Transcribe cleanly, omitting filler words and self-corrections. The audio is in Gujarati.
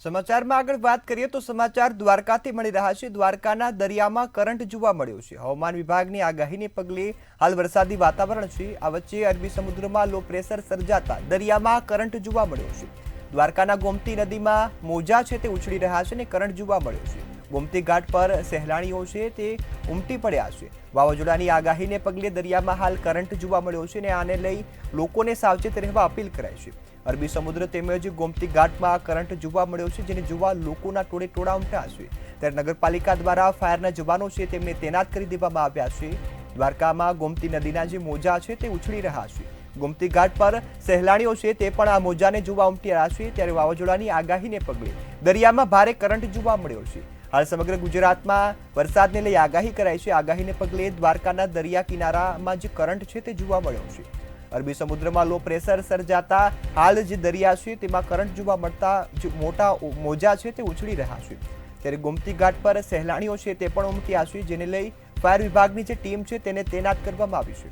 સમાચારમાં આગળ વાત કરીએ તો સમાચાર દ્વારકાથી મળી રહ્યા છે। દ્વારકાના દરિયામાં કરંટ જોવા મળ્યો છે। હવામાન વિભાગની આગાહીને પગલે હાલ વરસાદી વાતાવરણ છે। આ વચ્ચે અરબી સમુદ્રમાં લો પ્રેશર સર્જાતા દરિયામાં કરંટ જોવા મળ્યો છે। દ્વારકાના ગોમતી નદીમાં મોજા છે તે ઉછળી રહ્યા છે અને કરંટ જોવા મળ્યો છે। ગોમતી ઘાટ પર સહેલાણીઓ છે તે ઉમટી પડ્યા છે। વાવાઝોડાની આગાહીને પગલે દરિયામાં હાલ કરંટ જોવા મળ્યો છે અને આને લઈ લોકોને સાવચેત રહેવા અપીલ કરાઈ છે। અરબી સમુદ્ર તેમજ ગોમતી ઘાટમાં કરંટ જોવા મળ્યો છે, જેને જોવા લોકોના ટોળે ટોળા ઉમટ્યા છે। ત્યારે નગરપાલિકા દ્વારા ફાયરના જવાનો છે તેમને તૈનાત કરી દેવામાં આવ્યા છે। દ્વારકામાં ગોમતી નદીના જે મોજા છે તે ઉછળી રહ્યા છે। ગોમતી ઘાટ પર સહેલાણીઓ છે તે પણ આ મોજાને જોવા ઉમટી રહ્યા છે। ત્યારે વાવાઝોડાની આગાહીને પગલે દરિયામાં ભારે કરંટ જોવા મળ્યો છે। હાલ સમગ્ર ગુજરાતમાં વરસાદને લઈ આગાહી કરાઈ છે। આગાહીને પગલે દ્વારકાના દરિયા કિનારામાં જે કરંટ છે તે જોવા મળ્યો છે। અરબી સમુદ્રમાં લો પ્રેશર સર્જાતા હાલ જે દરિયા છે તેમાં કરંટ જોવા મળતા જે મોટા મોજા છે તે ઉછળી રહ્યા છે। ત્યારે ગોમતી ઘાટ પર સહેલાણીઓ છે તે પણ ઉમટ્યા છે, જેને લઈ ફાયર વિભાગની જે ટીમ છે તેને તૈનાત કરવામાં આવી છે।